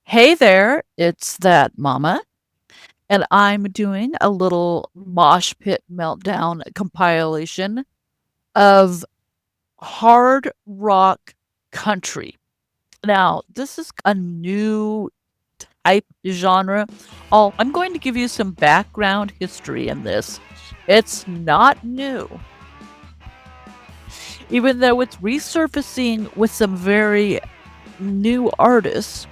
Hey there, it's that mama, and I'm doing a little mosh pit meltdown compilation of hard rock country. Now, this is a new type genre. I'm going to give you some background history in this. It's not new, even though it's resurfacing with some very new artists.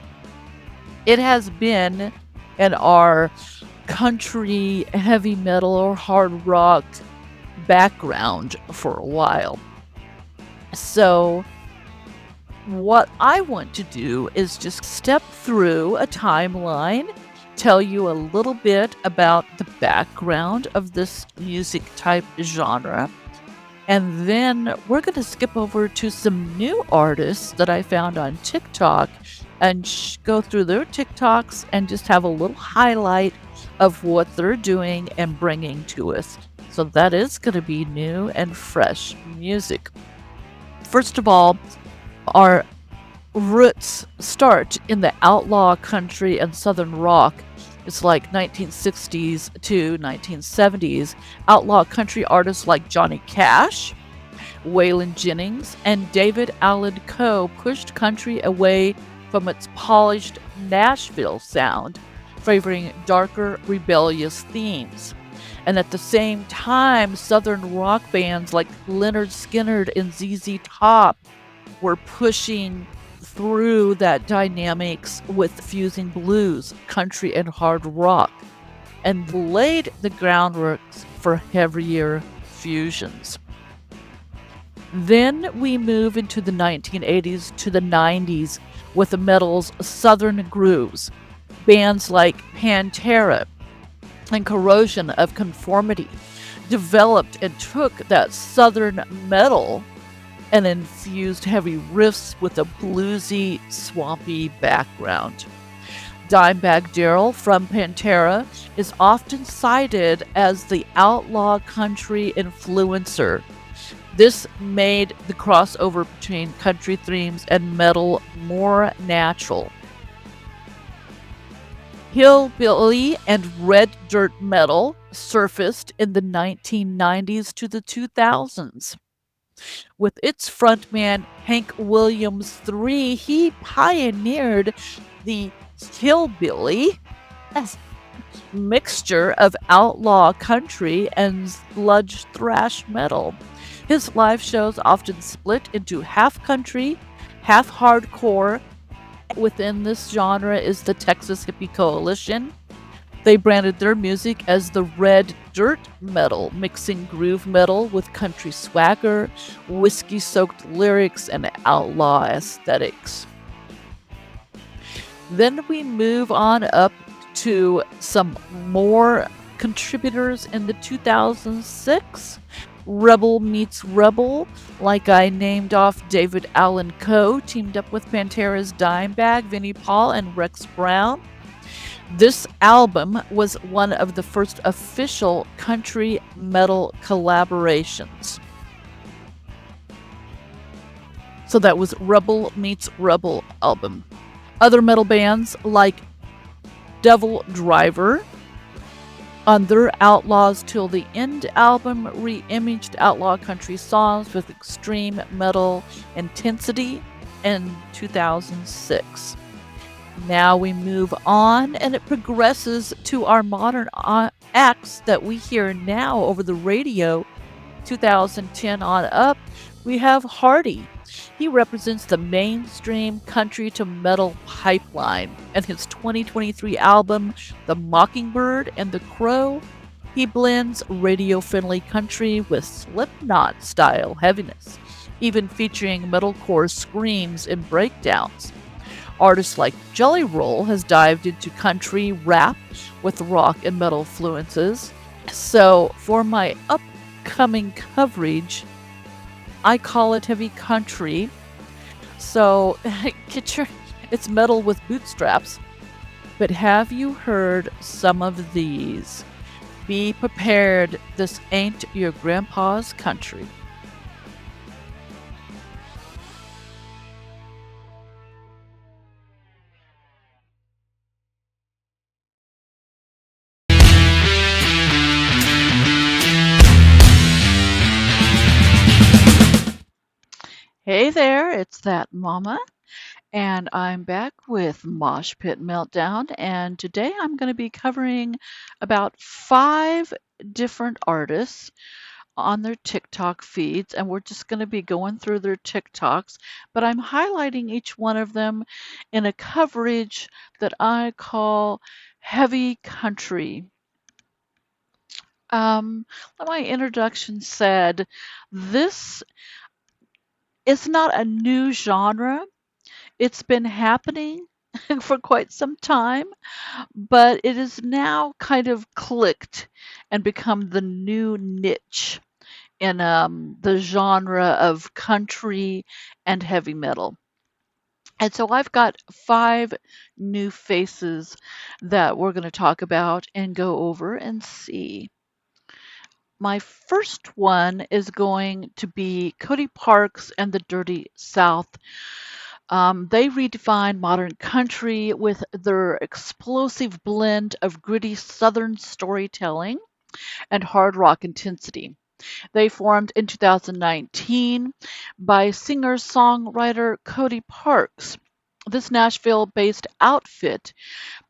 It has been in our country, heavy metal, or hard rock background for a while. So, what I want to do is just step through a timeline, tell you a little bit about the background of this music type genre, and then we're going to skip over to some new artists that I found on TikTok and go through their TikToks and just have a little highlight of what they're doing and bringing to us. So that is going to be new and fresh music. First of all, our roots start in the outlaw country and southern rock. It's like 1960s to 1970s. Outlaw country artists like Johnny Cash, Waylon Jennings, and David Allan Coe pushed country away from its polished Nashville sound, favoring darker, rebellious themes. And at the same time, southern rock bands like Leonard Skinner and ZZ Top were pushing through that dynamics with fusing blues, country, and hard rock, and laid the groundwork for heavier fusions. Then we move into the 1980s to the 90s with the metal's southern grooves. Bands like Pantera and Corrosion of Conformity developed and took that southern metal and infused heavy riffs with a bluesy, swampy background. Dimebag Darrell from Pantera is often cited as the outlaw country influencer. This made the crossover between country themes and metal more natural. Hillbilly and red dirt metal surfaced in the 1990s to the 2000s. With its frontman Hank Williams III, he pioneered the hillbilly mixture of outlaw country and sludge thrash metal. His live shows often split into half country, half hardcore. Within this genre is the Texas Hippie Coalition. They branded their music as the red dirt metal, mixing groove metal with country swagger, whiskey-soaked lyrics, and outlaw aesthetics. Then we move on up to some more contributors in the 2006. Rebel Meets Rebel, like I named off David Allan Coe, teamed up with Pantera's Dimebag, Vinnie Paul, and Rex Brown. This album was one of the first official country metal collaborations. So that was Rebel Meets Rebel album. Other metal bands like Devil Driver on their Outlaws Till the End album re-imaged outlaw country songs with extreme metal intensity in 2006. Now we move on, and it progresses to our modern acts that we hear now over the radio. 2010 on up, we have Hardy. He represents the mainstream country to metal pipeline. And his 2023 album, The Mockingbird and the Crow, he blends radio-friendly country with Slipknot-style heaviness, even featuring metalcore screams and breakdowns. Artists like Jelly Roll has dived into country rap with rock and metal influences. So for my upcoming coverage, I call it heavy country. So it's metal with bootstraps. But have you heard some of these? Be prepared, this ain't your grandpa's country. Hey there, it's that mama, and I'm back with Mosh Pit Meltdown, and today I'm going to be covering about 5 different artists on their TikTok feeds, and we're just going to be going through their TikToks, but I'm highlighting each one of them in a coverage that I call heavy country. Like my introduction said, this is not a new genre. It's been happening for quite some time, but it is now kind of clicked and become the new niche in the genre of country and heavy metal. And so I've got 5 new faces that we're going to talk about and go over and see. My first one is going to be Cody Parks and the Dirty South. They redefine modern country with their explosive blend of gritty Southern storytelling and hard rock intensity. They formed in 2019 by singer-songwriter Cody Parks. This Nashville-based outfit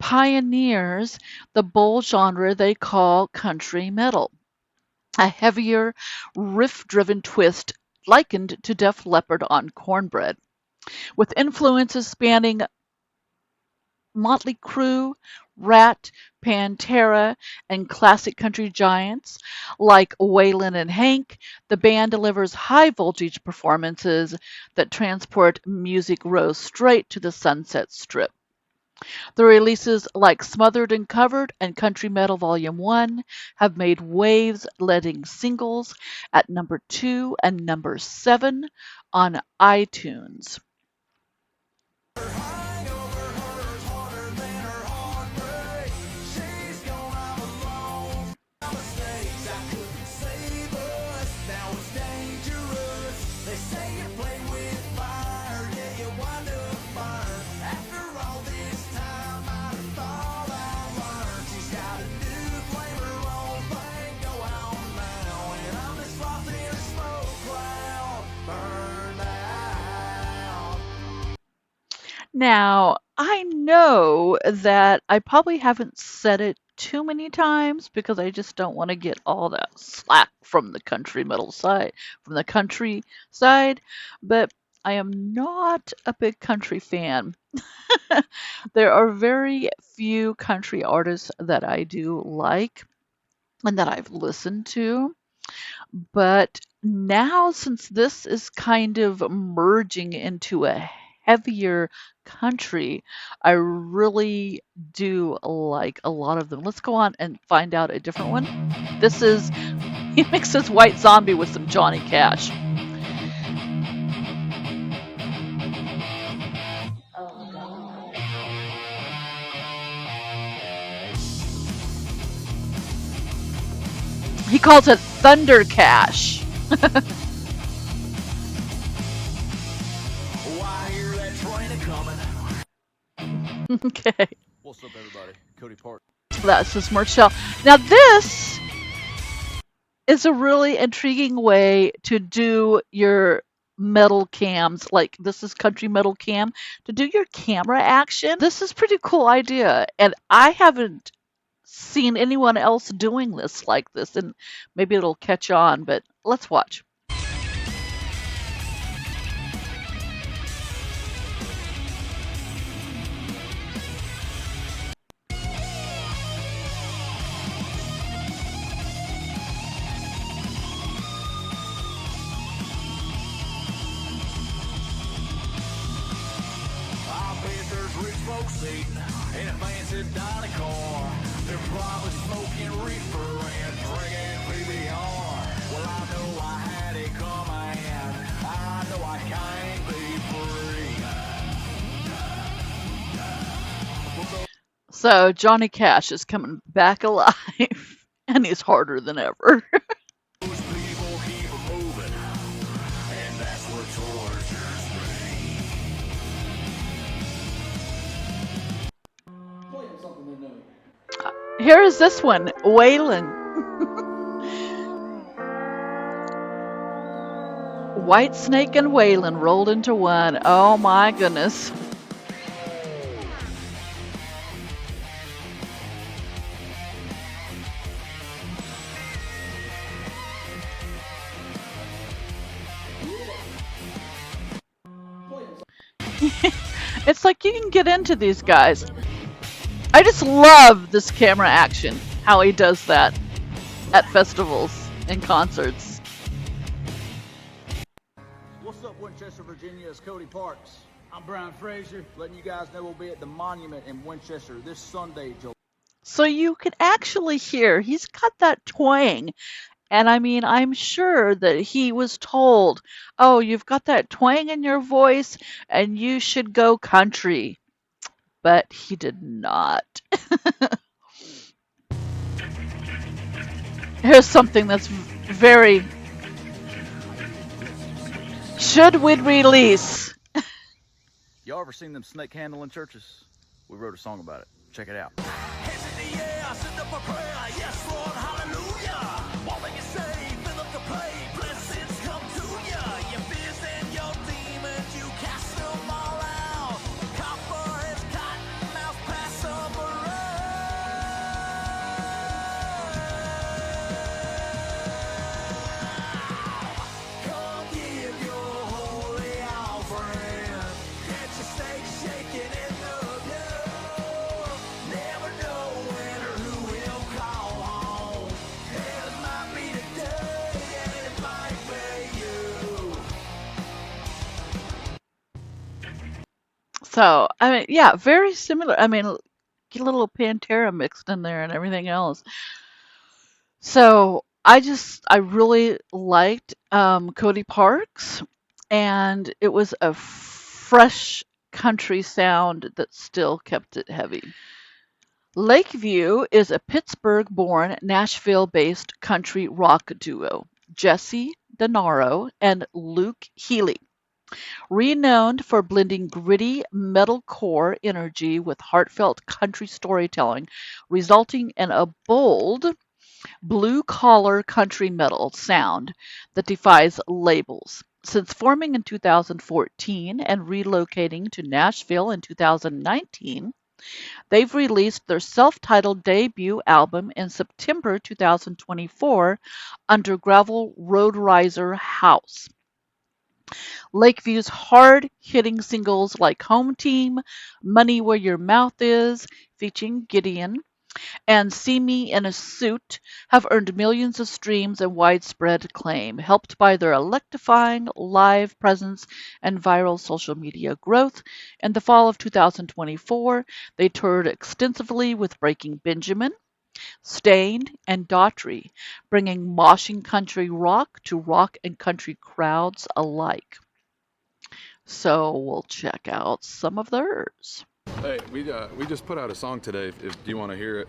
pioneers the bold genre they call country metal, a heavier, riff-driven twist likened to Def Leppard on cornbread, with influences spanning Motley Crue, Rat, Pantera, and classic country giants like Waylon and Hank. The band delivers high-voltage performances that transport Music Row straight to the Sunset Strip. The releases like Smothered and Covered and Country Metal Volume 1 have made waves, letting singles at number 2 and number 7 on iTunes. Now, I know that I probably haven't said it too many times because I just don't want to get all that slack from the country side, but I am not a big country fan. There are very few country artists that I do like and that I've listened to. But now, since this is kind of merging into a heavier country, I really do like a lot of them. Let's go on and find out a different one. This is, he mixes White Zombie with some Johnny Cash. He calls it Thunder Cash. Okay. What's up, everybody? Cody Park. That's just Marshall. Now this is a really intriguing way to do your metal cams. Like this is country metal cam. To do your camera action, this is pretty cool idea. And I haven't seen anyone else doing this like this, and maybe it'll catch on, but let's watch. I bet there's rich folks eating in a fancy Dolly car. They're probably smoking reefer and drinking PBR. Well, I know I had it coming. I know I can't be free. So Johnny Cash is coming back alive, and he's harder than ever. Those people keep moving, and that's what tortures me. Playing something they know. Here is this one, Waylon. White Snake and Waylon rolled into one. Oh my goodness. It's like you can get into these guys. I just love this camera action, how he does that at festivals and concerts. What's up, Winchester, Virginia? It's Cody Parks. I'm Brian Fraser, letting you guys know we'll be at the Monument in Winchester this Sunday, July. So you can actually hear he's got that twang. And I mean, I'm sure that he was told, oh, you've got that twang in your voice and you should go country. But he did not. Here's something that's very. Should we release? Y'all ever seen them snake handling churches? We wrote a song about it. Check it out. So, I mean, yeah, very similar. I mean, get a little Pantera mixed in there and everything else. So, I really liked Cody Parks, and it was a fresh country sound that still kept it heavy. Lakeview is a Pittsburgh-born, Nashville-based country rock duo, Jesse Denaro and Luke Healy. Renowned for blending gritty metalcore energy with heartfelt country storytelling, resulting in a bold, blue-collar country metal sound that defies labels. Since forming in 2014 and relocating to Nashville in 2019, they've released their self-titled debut album in September 2024 under Gravel Roadriser House. Lakeview's hard-hitting singles like Home Team, Money Where Your Mouth Is, featuring Gideon, and See Me in a Suit have earned millions of streams and widespread acclaim, helped by their electrifying live presence and viral social media growth. In the fall of 2024, they toured extensively with Breaking Benjamin, Stained, and Daughtry, bringing moshing country rock to rock and country crowds alike. So we'll check out some of theirs. Hey, we just put out a song today. If do you want to hear it?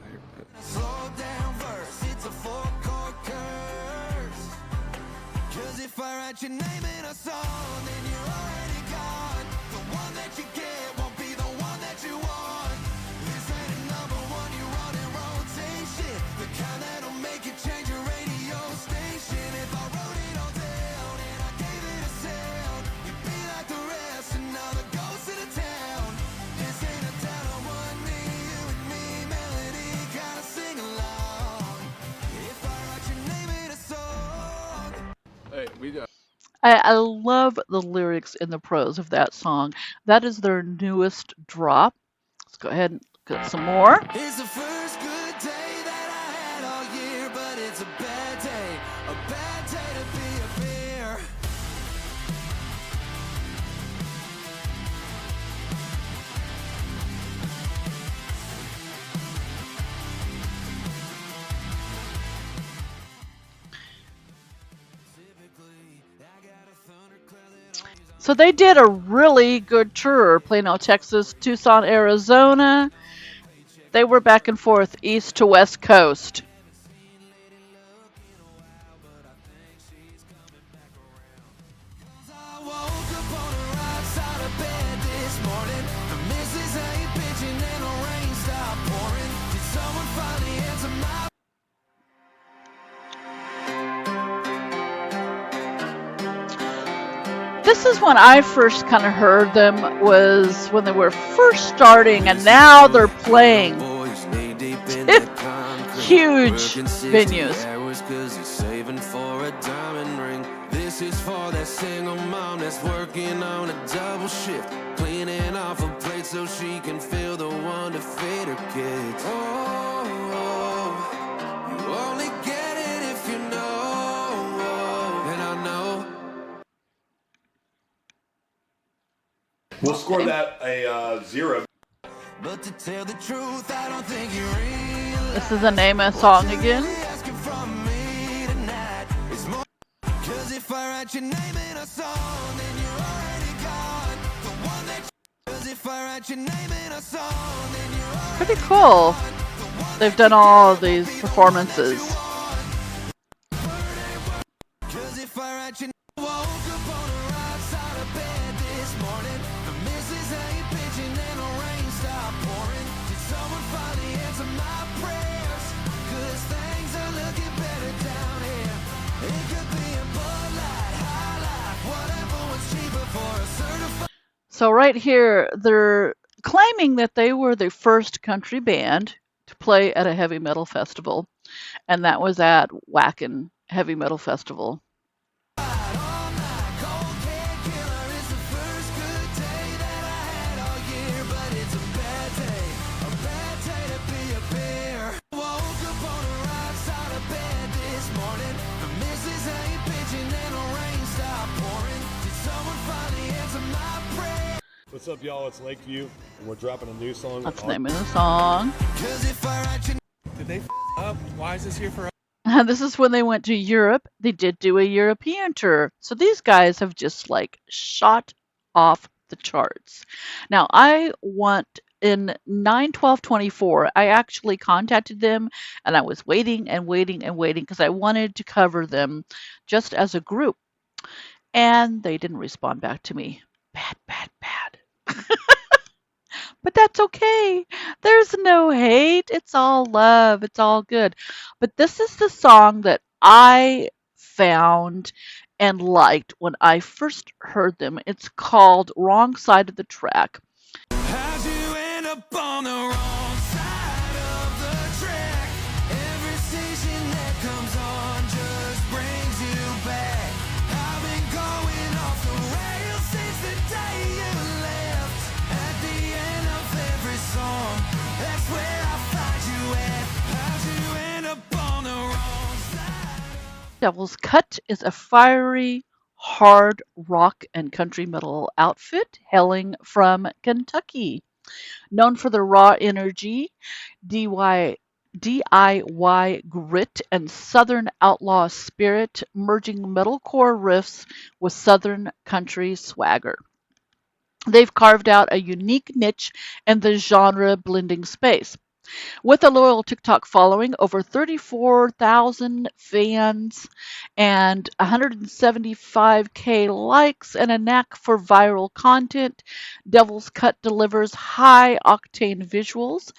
Slow down verse, it's a four-chord curse. 'Cause if I write your name in a song, then you're already gone. The one that you get won't be the one that you want. This ain't a number one you run in rotation, the kind that'll make you change your radio station. If I wrote it all down and I gave it a sound, you'd be like the rest, another ghost in a town. This ain't a town of one me, you and me, melody, gotta sing along. If I write your name in a song. Hey, I love the lyrics and the prose of that song. That is their newest drop. Let's go ahead and get some more. It's the first good day that I had all year, but it's a bad day to be a bear. So they did a really good tour, Plano, Texas, Tucson, Arizona. They were back and forth, east to west coast. I woke up on the right side of bed this morning. The missus ain't bitching and the rain stopped pouring. Did someone finally answer my This is when I first kind of heard them, was when they were first starting, and now they're playing huge venues. This is for that single mom that's working on a double shift, cleaning off a plate so she can feel the one to feed her kids. Oh, you only get it if you know, and I know. We'll score that a 0. But to tell the truth, I don't think you're real. This is the name of the song again. If I write your name in a song, then you're already gone. The one that if I write your name in a song, then you're already Pretty cool. They've done all of these performances. if I write your woke up on the right side of bed this morning. The missus ain't pitching and the rain stopped pouring. Did someone finally answer my prayers? 'Cause things are looking better down here. It could be a Bud Light, High Life, whatever was cheaper for a certified. So right here, they're claiming that they were the first country band to play at a heavy metal festival, and that was at Wacken Heavy Metal Festival. What's up, y'all? It's Lakeview, and we're dropping a new song. That's the name of the song. Did they up? Why is this here for us? This is when they went to Europe. They did do a European tour. So these guys have just like shot off the charts. Now, I want in 9/12/24, I actually contacted them, and I was waiting and waiting and waiting because I wanted to cover them just as a group. And they didn't respond back to me. Bad, bad, bad. But that's okay. There's no hate. It's all love. It's all good. But this is the song that I found and liked when I first heard them. It's called Wrong Side of the Track. How'd you end up on the wrong side of the track? Every station that comes on just brings you back. I've been going off the rails since the day you left. At the end of every song, that's where I find you at. How'd you end up on the wrong side? Devil's Cut is a fiery, hard rock and country metal outfit hailing from Kentucky. Known for their raw energy, DIY grit, and Southern outlaw spirit, merging metalcore riffs with Southern country swagger. They've carved out a unique niche in the genre blending space. With a loyal TikTok following, over 34,000 fans, and 175K likes, and a knack for viral content, Devil's Cut delivers high-octane visuals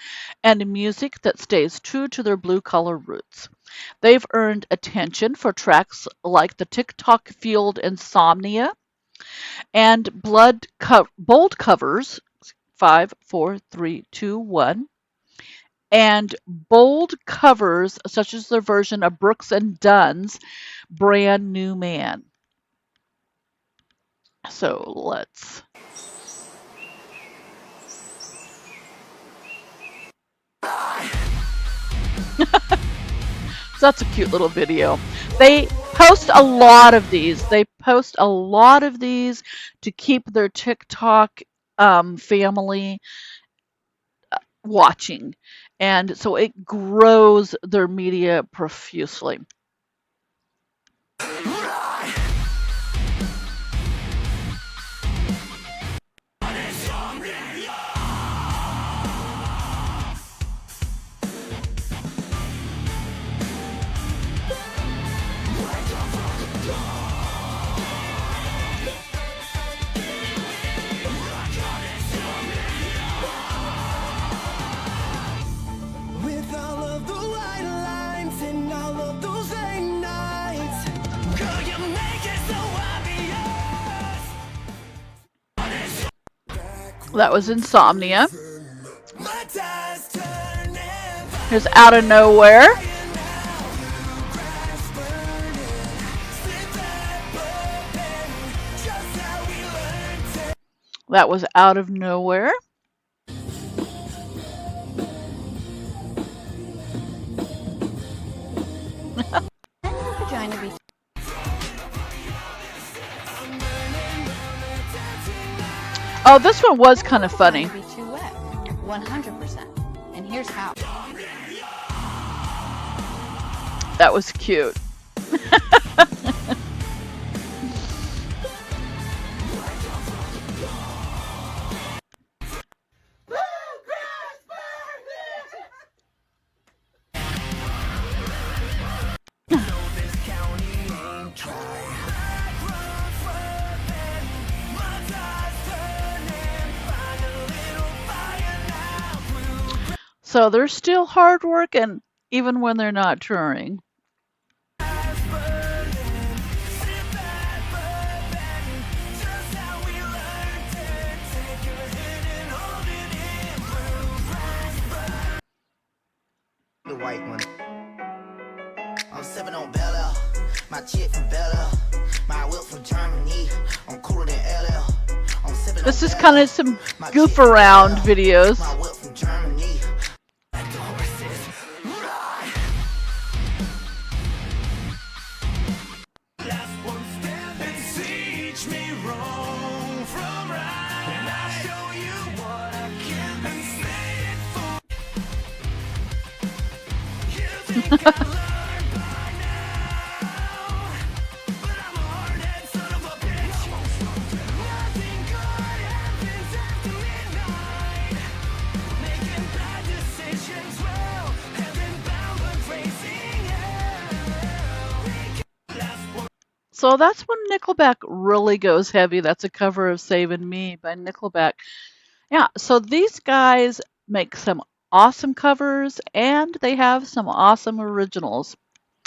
and music that stays true to their blue-collar roots. They've earned attention for tracks like the TikTok-fueled Insomnia and bold covers, 5, 4, 3, 2, 1, and bold covers such as their version of Brooks and Dunn's Brand New Man. So let's. So that's a cute little video. They post a lot of these. To keep their TikTok family watching. And so it grows their media profusely. With all of the white lines and all of those That was Insomnia. Here's Out of Nowhere. That was Out of Nowhere. Oh, this one was kind of funny. Be too wet. 100%. And here's how. That was cute. So they're still hard working even when they're not touring. The white one. I'm sipping on Bella, my chick from Bella, my whip from Germany. I'm cooler than LL. I'm sipping. This is kind of some goof around videos. My whip from Germany. So that's when Nickelback really goes heavy. That's a cover of Savin' Me by Nickelback. Yeah, so these guys make some awesome covers and they have some awesome originals.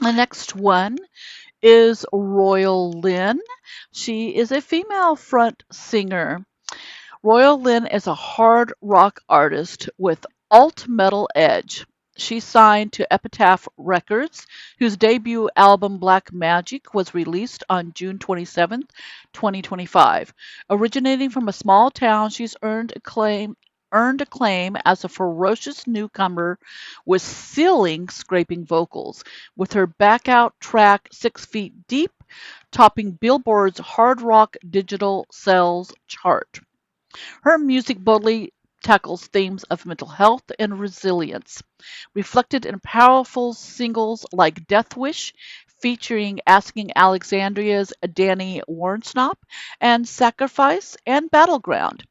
The next one is RoyaleLynn. She is a female front singer. RoyaleLynn is a hard rock artist with alt metal edge. She signed to Epitaph Records, whose debut album Black Magic was released on June 27th, 2025. Originating from a small town, she's earned acclaim as a ferocious newcomer with ceiling-scraping vocals, with her back-out track 6 Feet Deep topping Billboard's Hard Rock Digital Sales chart. Her music boldly tackles themes of mental health and resilience, reflected in powerful singles like Death Wish, featuring Asking Alexandria's Danny Warnsnop, and Sacrifice and Battleground.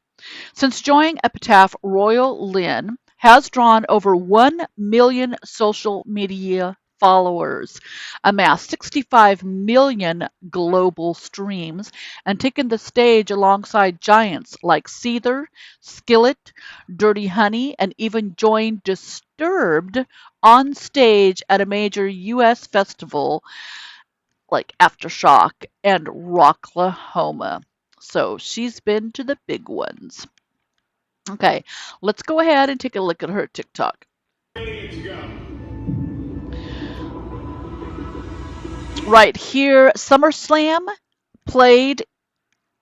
Since joining Epitaph, RoyaleLynn has drawn over 1 million social media followers, amassed 65 million global streams, and taken the stage alongside giants like Seether, Skillet, Dirty Honey, and even joined Disturbed on stage at a major U.S. festival like Aftershock and Rocklahoma. So she's been to the big ones. Okay, let's go ahead and take a look at her TikTok. Right here, SummerSlam played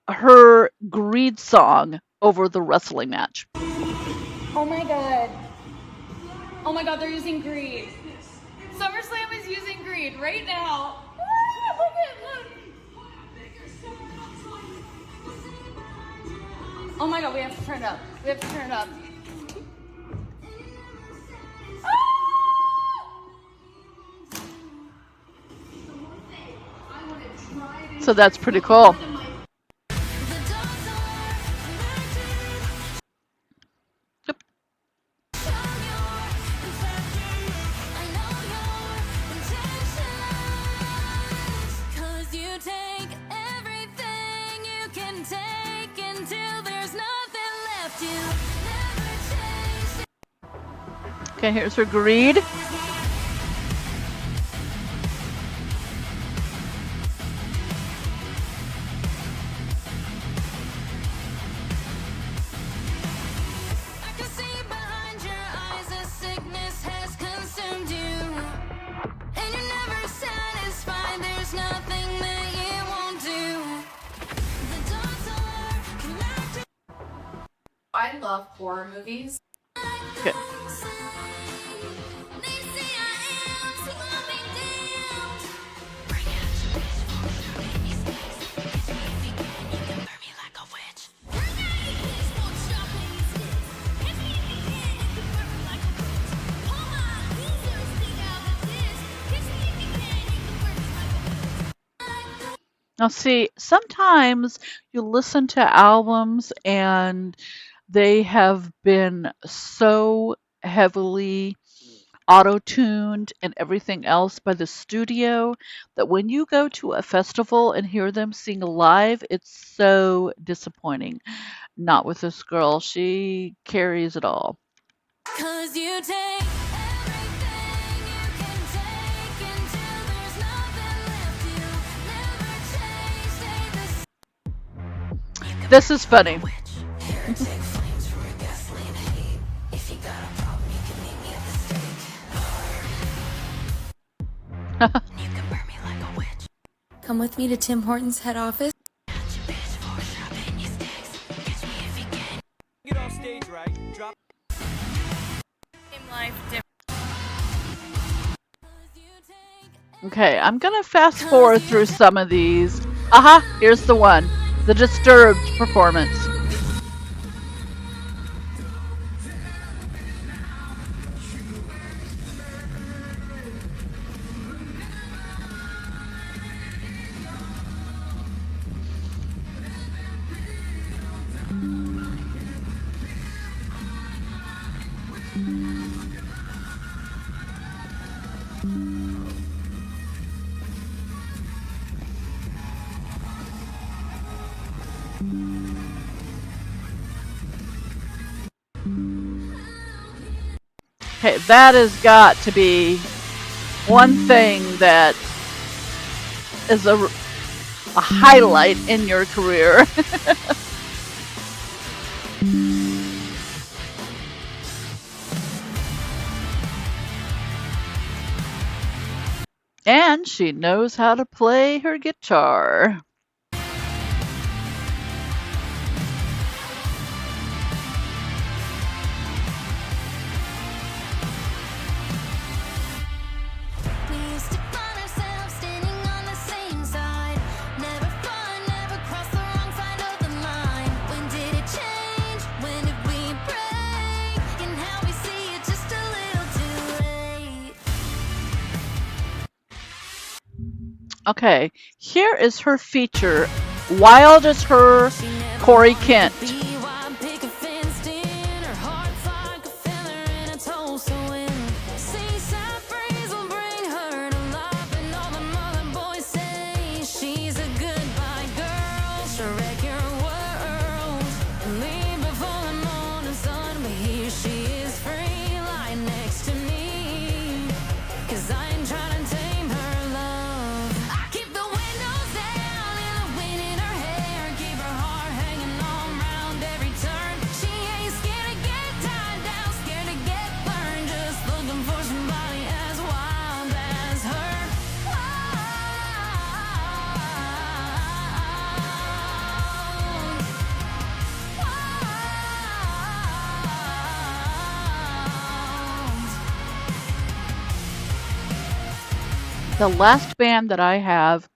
her Greed song over the wrestling match. Oh my god. Oh my god, they're using Greed. SummerSlam is using Greed right now. Ah, look. Oh my god, we have to turn it up. So that's pretty cool. Yep. Okay, here's her Greed. love horror movies. Okay. Now, see, sometimes you listen to albums and they have been so heavily auto-tuned and everything else by the studio that when you go to a festival and hear them sing live, it's so disappointing. Not with this girl. She carries it all. 'Cause you take everything you can take until there's nothing left. You never change, stay the same. This is funny. Heretic flames for a gasoline hate. If you got a problem, you can meet me at the stake. You can burn me like a witch. Come with me to Tim Hortons head office. Catch a bitch for shopping your sticks. Catch me if you can. Get off stage, right? Drop. Okay, I'm gonna fast forward through some of these. Aha, here's the one. The Disturbed performance. Okay, that has got to be one thing that is a highlight in your career. And she knows how to play her guitar. We used to find ourselves standing on the same side. Never fun, never cross the wrong side of the line. When did it change? When did we break? And how we see it just a little too late. Okay, here is her feature, Wild as Her, Corey Kent. Pick a fenced in, her heart's like a feather in a Tulsa wind. Seaside breeze will bring her to life, and all the mother boys say she's a goodbye girl. She'll wreck your world and leave before the morning sun. But here she is free, lying next to me. 'Cause I ain't trying to tame her love. I keep the windows down and the wind in her hair. Keep her heart hanging on round every turn. She ain't scared to get tied down, scared to get burned. Just looking for somebody as wild as her. The last band that I have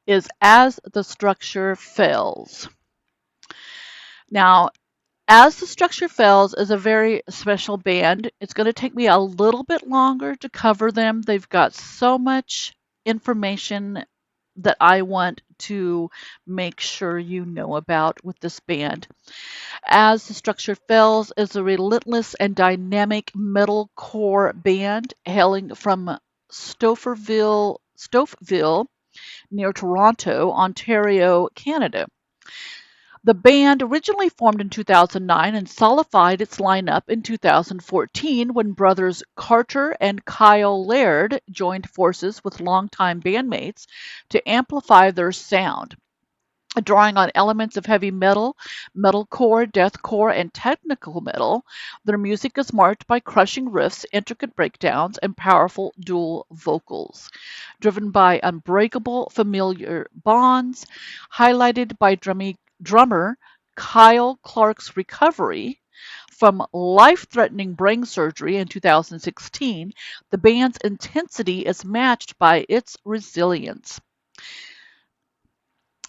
is As the Structure Fails. Now, As the Structure Fails is a very special band. It's going to take me a little bit longer to cover them. They've got so much information that I want to make sure you know about with this band. As the Structure Fails is a relentless and dynamic metalcore band hailing from Stouffville, near Toronto, Ontario, Canada. The band originally formed in 2009 and solidified its lineup in 2014 when brothers Carter and Kyle Laird joined forces with longtime bandmates to amplify their sound. Drawing on elements of heavy metal, metalcore, deathcore, and technical metal, their music is marked by crushing riffs, intricate breakdowns, and powerful dual vocals. Driven by unbreakable familiar bonds, highlighted by drummer Kyle Clark's recovery, From life-threatening brain surgery in 2016, the band's intensity is matched by its resilience.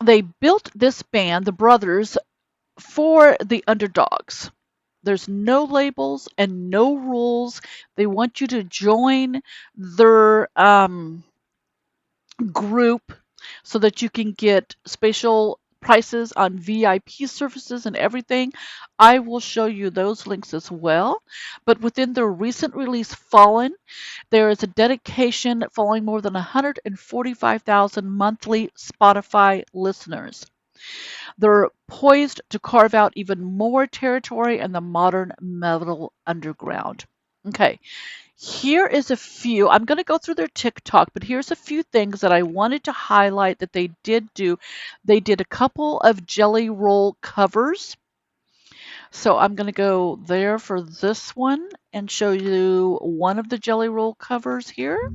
They built this band, the brothers, for the underdogs. There's no labels and no rules. They want you to join their group so that you can get special prices on VIP services and everything. I will show you those links as well. But within their recent release, Fallen, there is a dedication following more than 145,000 monthly Spotify listeners. They're poised to carve out even more territory in the modern metal underground. Okay, here is a few. I'm going to go through their TikTok, but here's a few things that I wanted to highlight that they did do. They did a couple of Jelly Roll covers. So I'm going to go there for this one and show you one of the Jelly Roll covers here.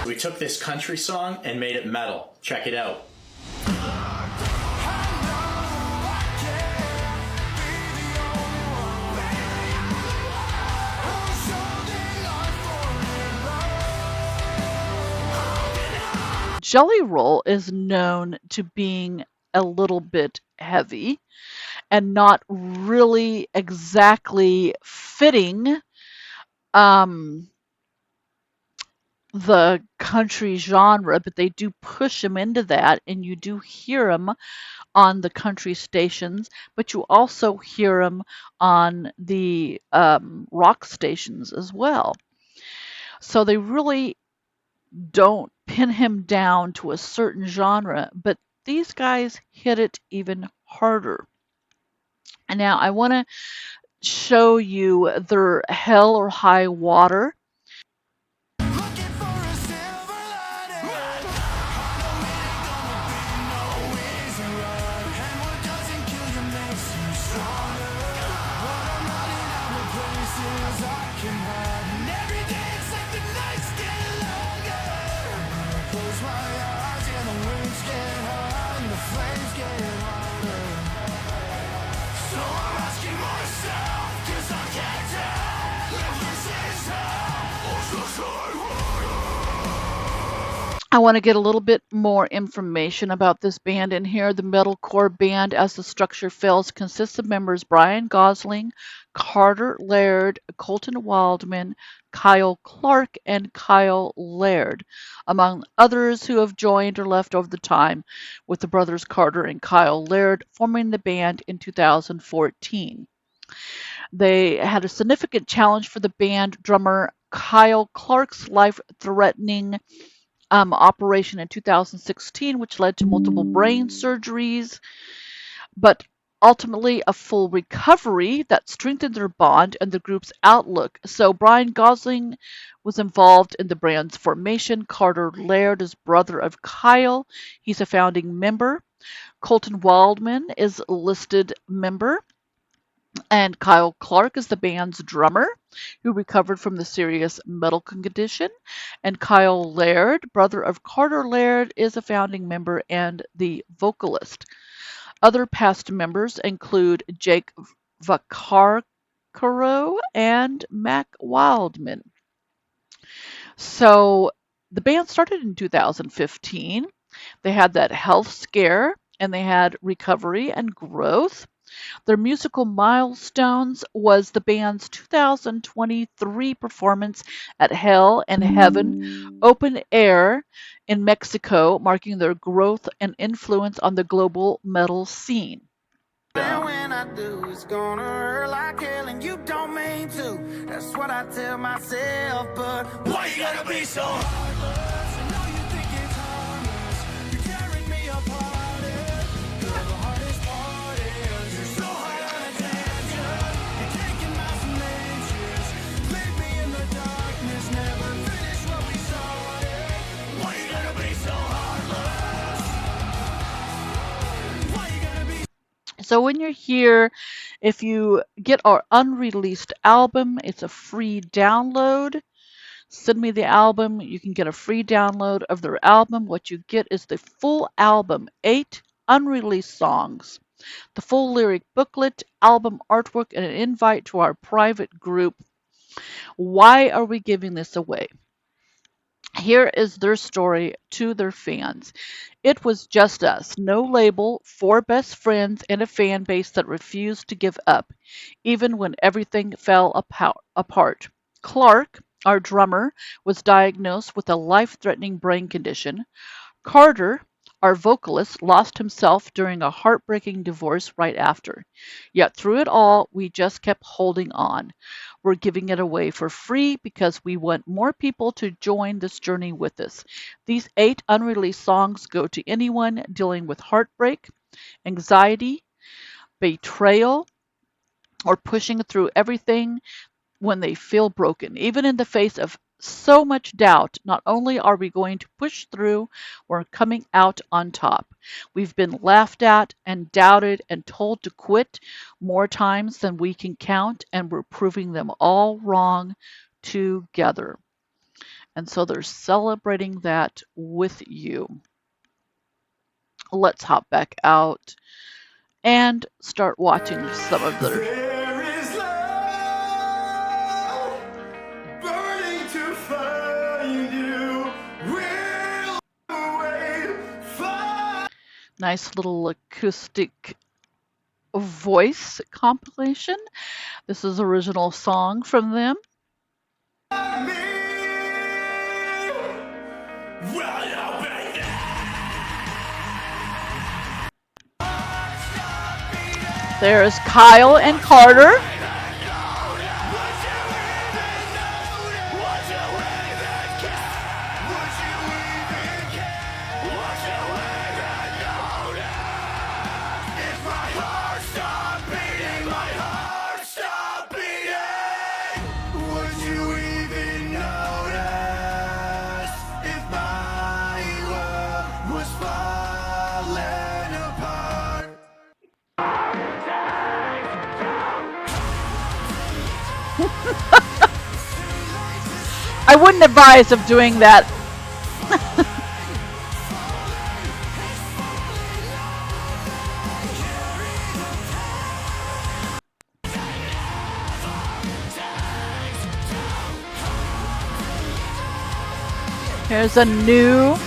We took this country song and made it metal. Check it out. Jelly Roll is known to being a little bit heavy and not really exactly fitting the country genre, but they do push them into that, and you do hear them on the country stations, but you also hear them on the rock stations as well. So they really don't pin him down to a certain genre, but these guys hit it even harder. And now I want to show you their Hell or High Water. I want to get a little bit more information about this band in here. The metalcore band, as the structure fails, consists of members Brian Gosling, Carter Laird, Colton Wildman, Kyle Clark, and Kyle Laird, among others who have joined or left over the time, with the brothers Carter and Kyle Laird forming the band in 2014. They had a significant challenge for the band drummer Kyle Clark's life-threatening operation in 2016, which led to multiple brain surgeries, but ultimately a full recovery that strengthened their bond and the group's outlook. So Brian Gosling was involved in the band's formation. Carter Laird is brother of Kyle. He's a founding member. Colton Wildman is a listed member. And Kyle Clark is the band's drummer, who recovered from the serious medical condition. And Kyle Laird, brother of Carter Laird, is a founding member and the vocalist. Other past members include Jake Vaccaro and Mac Wildman. So the band started in 2015. They had that health scare, and they had recovery and growth. Their musical milestones was the band's 2023 performance at Hell and Heaven Open Air in Mexico, marking their growth and influence on the global metal scene. And when I do, it's gonna hurt like hell, and you don't mean to. That's what I tell myself, but why you gotta be so heartless? I know you think it's harmless. You're tearing me apart. You're the hardest part is you're so hard on attention. You're taking my snitches. Leave me in the darkness. Never finish what we started. Why you gotta be so heartless? Why you gotta be So when you're here, if you get our unreleased album, it's a free download. Send me the album. You can get a free download of their album. What you get is the full album, 8 unreleased songs, the full lyric booklet, album artwork, and an invite to our private group. Why are we giving this away? Here is their story to their fans. It was just us, no label, 4 best friends, and a fan base that refused to give up, even when everything fell apart. Clark, our drummer, was diagnosed with a life-threatening brain condition. Carter, our vocalist, lost himself during a heartbreaking divorce right after. Yet through it all, we just kept holding on. We're giving it away for free because we want more people to join this journey with us. These 8 unreleased songs go to anyone dealing with heartbreak, anxiety, betrayal, or pushing through everything when they feel broken. Even in the face of so much doubt, not only are we going to push through, we're coming out on top. We've been laughed at and doubted and told to quit more times than we can count, and we're proving them all wrong together. And so they're celebrating that with you. Let's hop back out and start watching some of their nice little acoustic voice compilation. This is original song from them. There's Kyle and Carter. I wouldn't advise of doing that. Here's a new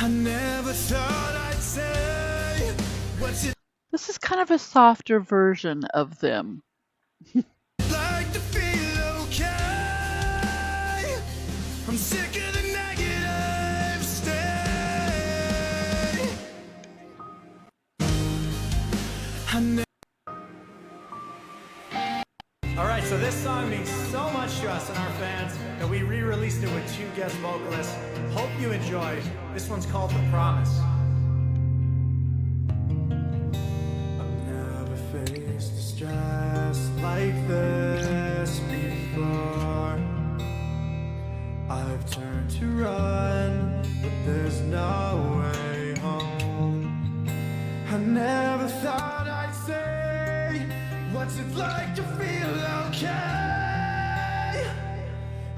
I never thought I'd say what's it This is kind of a softer version of them. like to feel okay. I'm sick of the negative stay. Alright, so this song means so much to us and our fans that we re-released it with 2 guest vocalists. Hope you enjoy. This one's called The Promise. I've never faced distress like this before. I've turned to run, but there's no way home. I never thought I'd say what's it like to feel okay.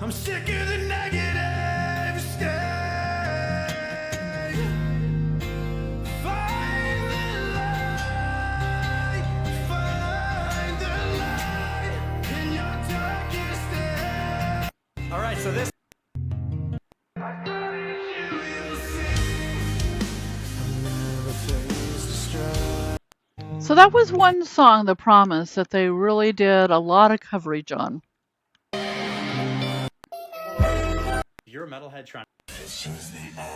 I'm sick of the negative stay. Find the light, find the light in your darkest day. Alright, so this So that was one song, The Promise, that they really did a lot of coverage on. you're a metalhead trying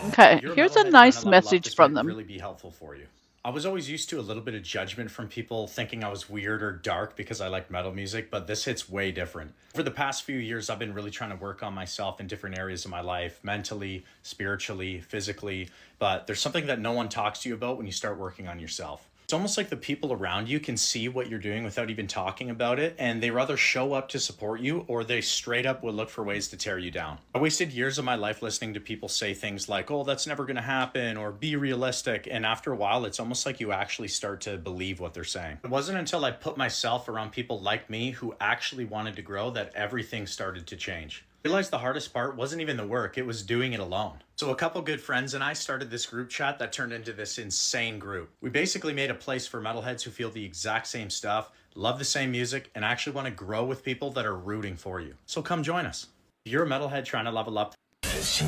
Okay, you're a here's a metalhead nice trying to level up, message this from might them. really be helpful for you. I was always used to a little bit of judgment from people thinking I was weird or dark because I like metal music, but this hits way different. For the past few years, I've been really trying to work on myself in different areas of my life, mentally, spiritually, physically, but there's something that no one talks to you about when you start working on yourself. It's almost like the people around you can see what you're doing without even talking about it, and they rather show up to support you or they straight up will look for ways to tear you down. I wasted years of my life listening to people say things like, oh, that's never going to happen, or be realistic, and after a while, it's almost like you actually start to believe what they're saying. It wasn't until I put myself around people like me who actually wanted to grow that everything started to change. I realized the hardest part wasn't even the work, it was doing it alone. So a couple good friends and I started this group chat that turned into this insane group. We basically made a place for metalheads who feel the exact same stuff, love the same music, and actually want to grow with people that are rooting for you. So come join us. If you're a metalhead trying to level up, This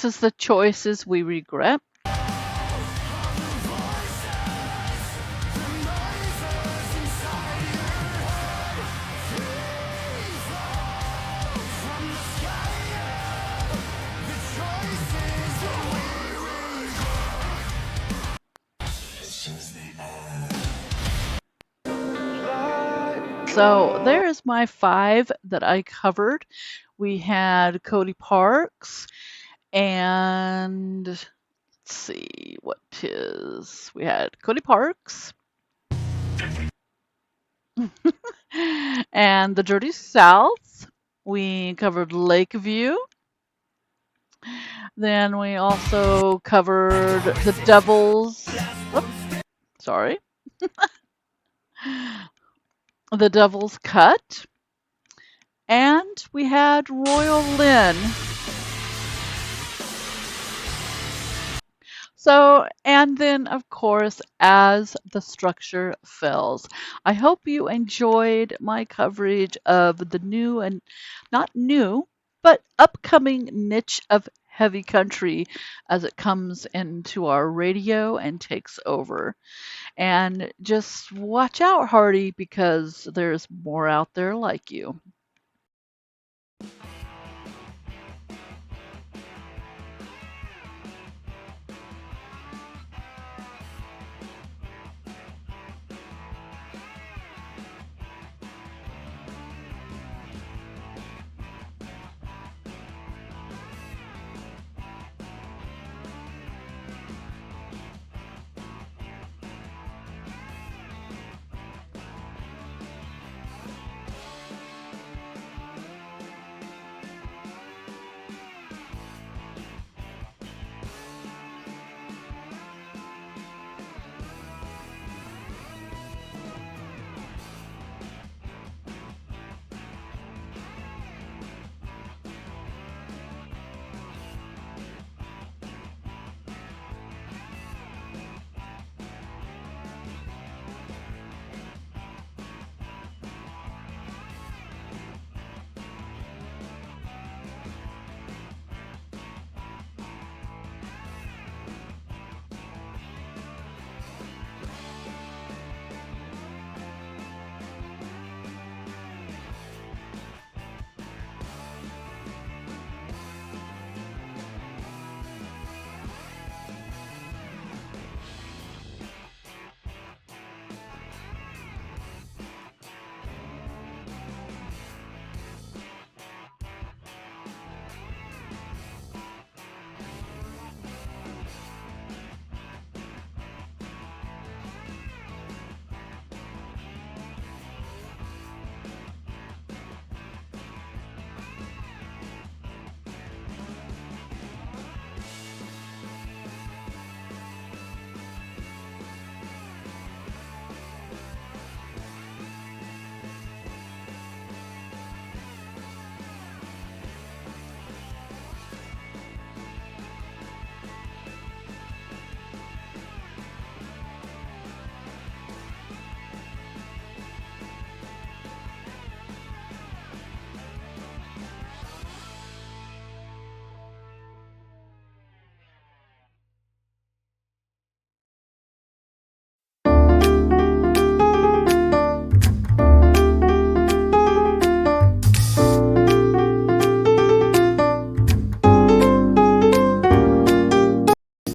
is the choices we regret. So there's my 5 that I covered. We had Cody Parks, and let's see what tis. We had Cody Parks and the Dirty South. We covered Lakeview. Then we also covered the Devil's. Whoops, sorry. The Devil's Cut. And we had RoyaleLynn. So, and then of course, as the structure fills. I hope you enjoyed my coverage of the new and not new, but upcoming niche of heavy country as it comes into our radio and takes over. And just watch out, Hardy, because there's more out there like you.